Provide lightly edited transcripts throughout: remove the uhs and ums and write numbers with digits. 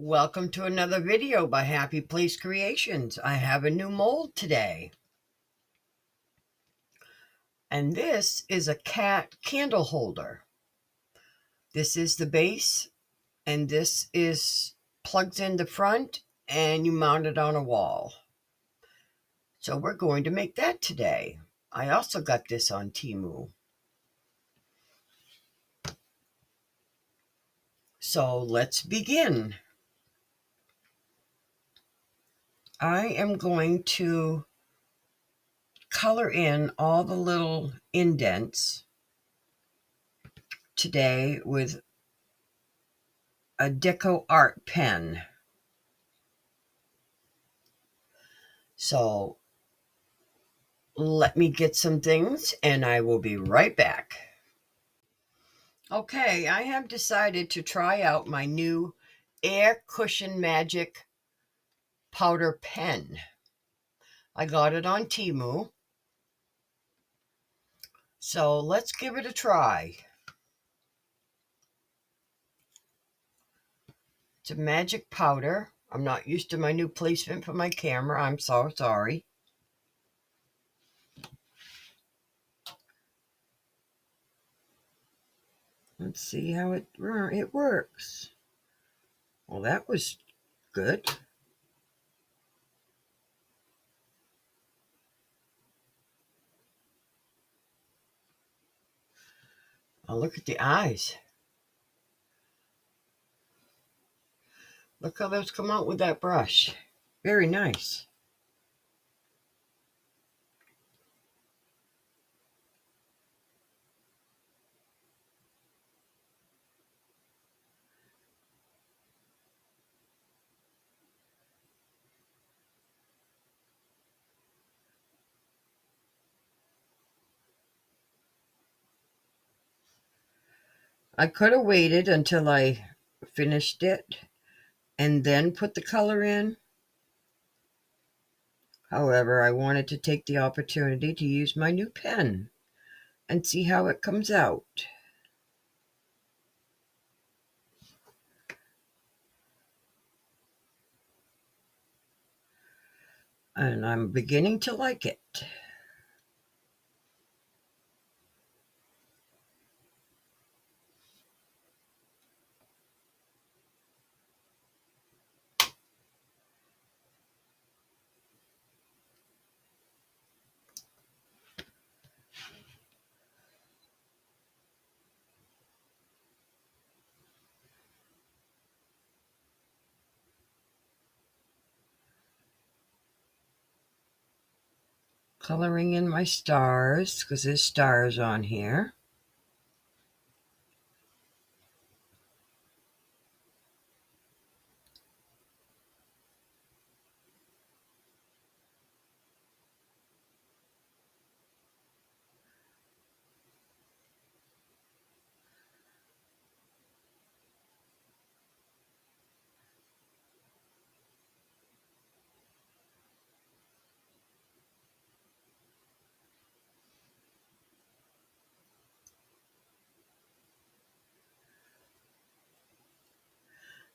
Welcome to another video by Happy Place Creations. I have a new mold today. And this is a cat candle holder. This is the base, and this is plugs in the front, and you mount it on a wall. So we're going to make that today. I also got this on Temu. So let's begin. I am going to color in all the little indents today with a Deco Art pen. So let me get some things and I will be right back. Okay, I have decided to try out my new Air Cushion Magic powder pen. I got it on Temu. So let's give it a try. It's a magic powder. I'm not used to my new placement for my camera. I'm so sorry. Let's see how it works. Well, that was good. Oh, look at the eyes. Look how those come out with that brush. Very nice. I could have waited until I finished it and then put the color in. However, I wanted to take the opportunity to use my new pen and see how it comes out. And I'm beginning to like it. Coloring in my stars, because there's stars on here.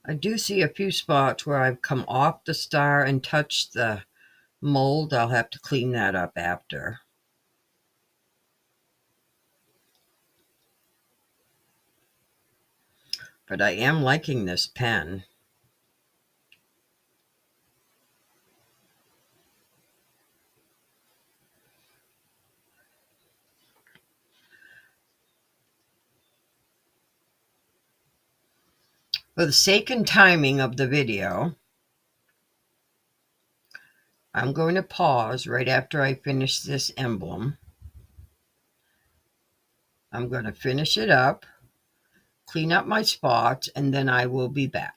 I do see a few spots where I've come off the star and touched the mold. I'll have to clean that up after. But I am liking this pen. For the sake and timing of the video, I'm going to pause right after I finish this emblem. I'm going to finish it up, clean up my spots, and then I will be back.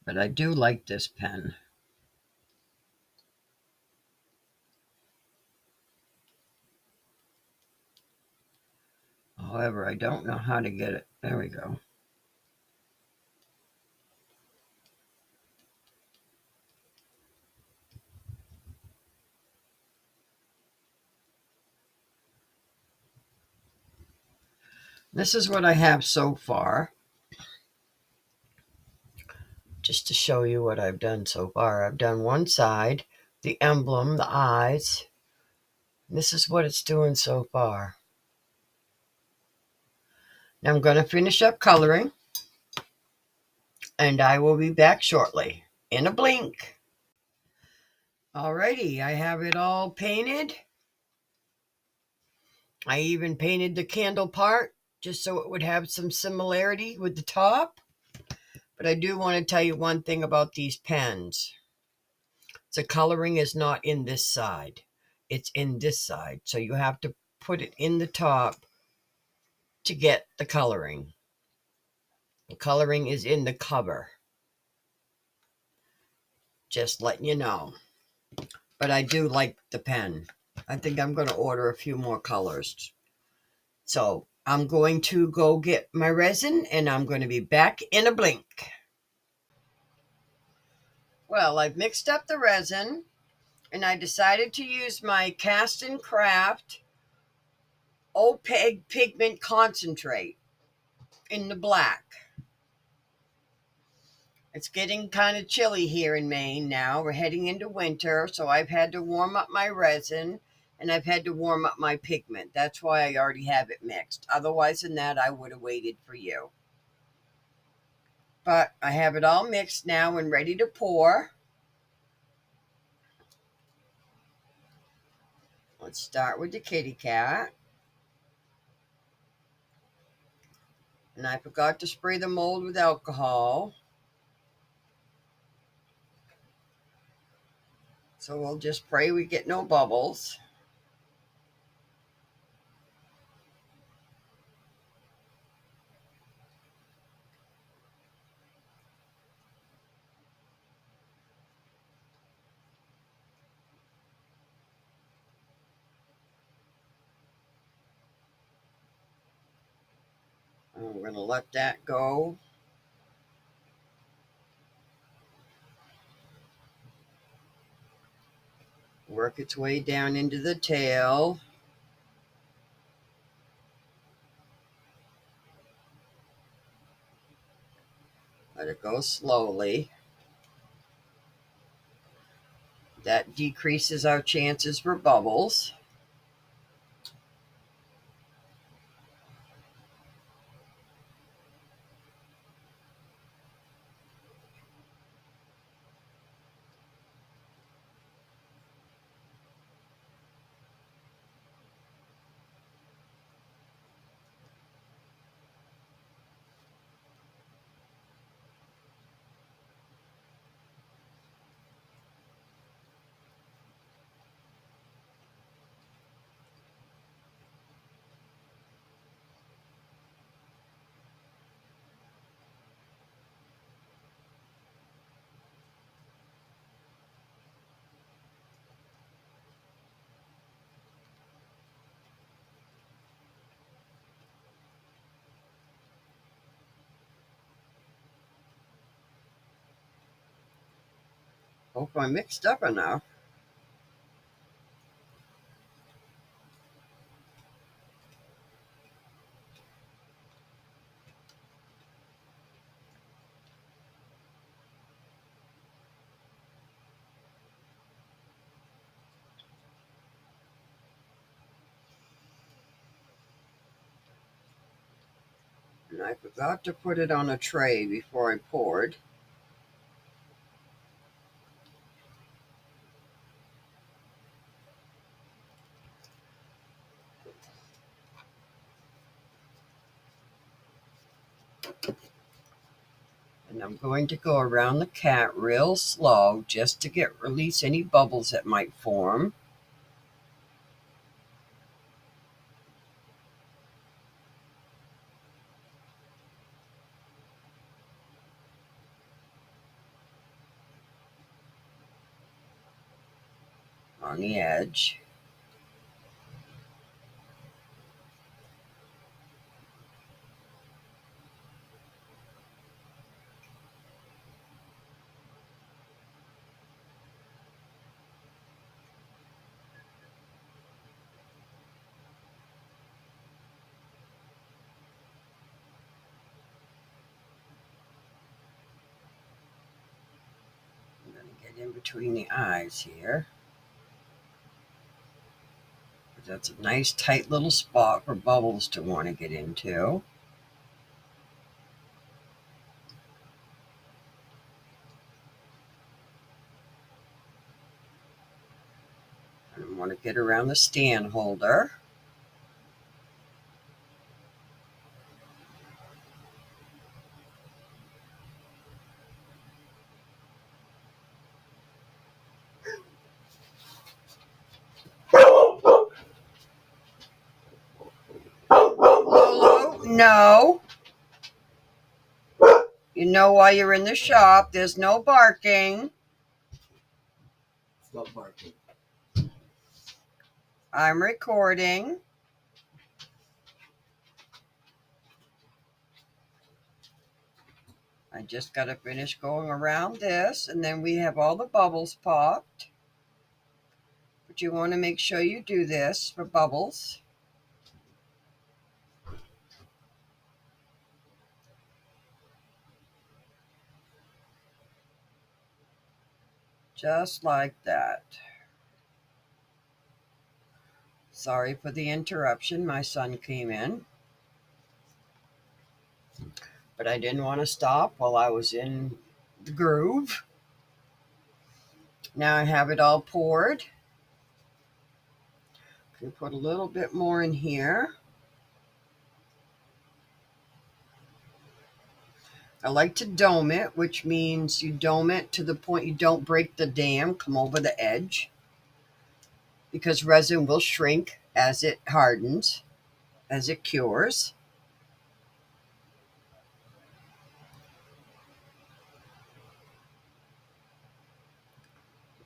But I do like this pen. Oh, However, I don't know how to get it. There we go. This is what I have so far. Just to show you what I've done so far. I've done one side, the emblem, the eyes. This is what it's doing so far. Now I'm going to finish up coloring, and I will be back shortly. In a blink. Alrighty, I have it all painted. I even painted the candle part just so it would have some similarity with the top. But I do want to tell you one thing about these pens. The coloring is not in this side. It's in this side. So you have to put it in the top to get the coloring. The coloring is in the cover. Just letting you know. But I do like the pen. I think I'm going to order a few more colors. So I'm going to go get my resin, and I'm going to be back in a blink. Well, I've mixed up the resin, and I decided to use my Cast and Craft opaque pigment concentrate in the black. It's getting kind of chilly here in Maine now. We're heading into winter, so I've had to warm up my resin, and I've had to warm up my pigment. That's why I already have it mixed. Otherwise than that, I would have waited for you. But I have it all mixed now and ready to pour. Let's start with the kitty cat. And I forgot to spray the mold with alcohol. So we'll just pray we get no bubbles. I'm going to let that go. Work its way down into the tail. Let it go slowly. That decreases our chances for bubbles. Hope I mixed up enough. And I forgot to put it on a tray before I poured. And I'm going to go around the cat real slow just to release any bubbles that might form. On the edge. in between the eyes here. That's a nice tight little spot for bubbles to want to get into. I want to get around the stand holder. Lolo, no. You know why you're in the shop. There's no barking. Stop barking. I'm recording. I just got to finish going around this, and then we have all the bubbles popped. But you want to make sure you do this for bubbles. Just like that. Sorry for the interruption. My son came in. But I didn't want to stop while I was in the groove. Now I have it all poured. Can put a little bit more in here. I like to dome it, which means you dome it to the point you don't break the dam, come over the edge, because resin will shrink as it hardens, as it cures.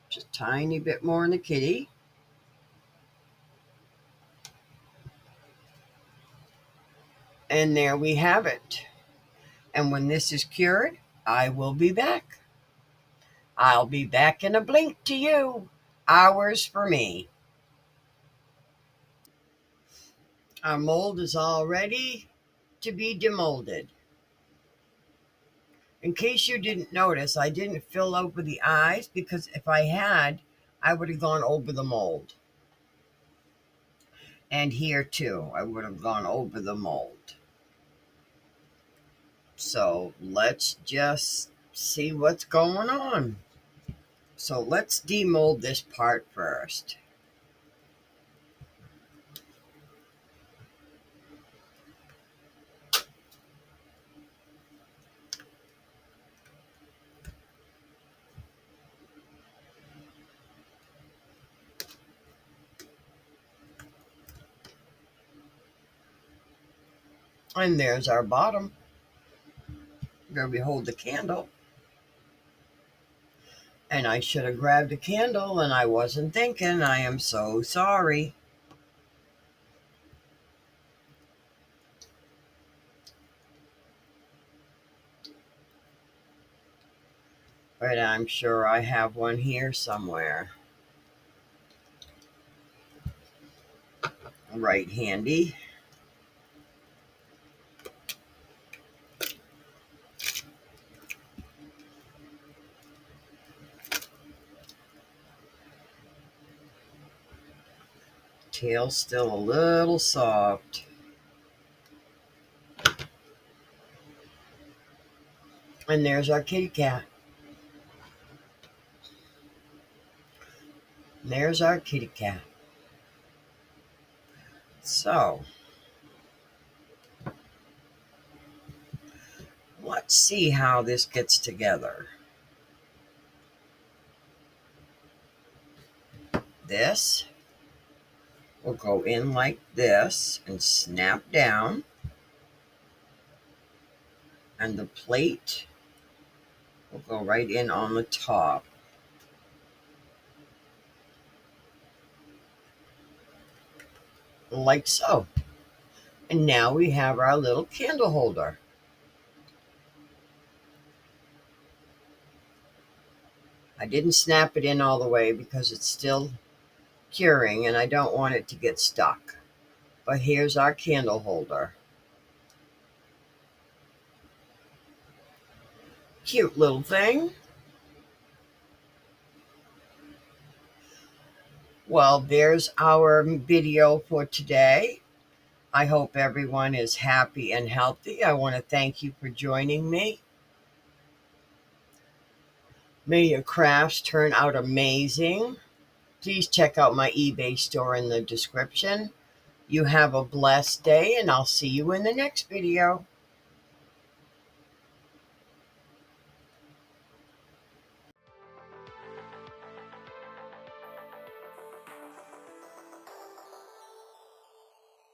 Just a tiny bit more in the kitty. And there we have it. And when this is cured, I will be back. I'll be back in a blink to you. Hours for me. Our mold is all ready to be demolded. In case you didn't notice, I didn't fill over the eyes because if I had, I would have gone over the mold. And here too, I would have gone over the mold. So let's just see what's going on. So let's demold this part first. And there's our bottom where we hold the candle. And I should have grabbed a candle and I wasn't thinking. I am so sorry. But I'm sure I have one here somewhere. Right handy. Tail's still a little soft. And there's our kitty cat. There's our kitty cat. So, let's see how this gets together. This will go in like this and snap down. And the plate will go right in on the top. Like so. And now we have our little candle holder. I didn't snap it in all the way because it's still curing and I don't want it to get stuck. But here's our candle holder. Cute little thing. Well, there's our video for today. I hope everyone is happy and healthy. I want to thank you for joining me. May your crafts turn out amazing. Please check out my eBay store in the description. You have a blessed day, and I'll see you in the next video.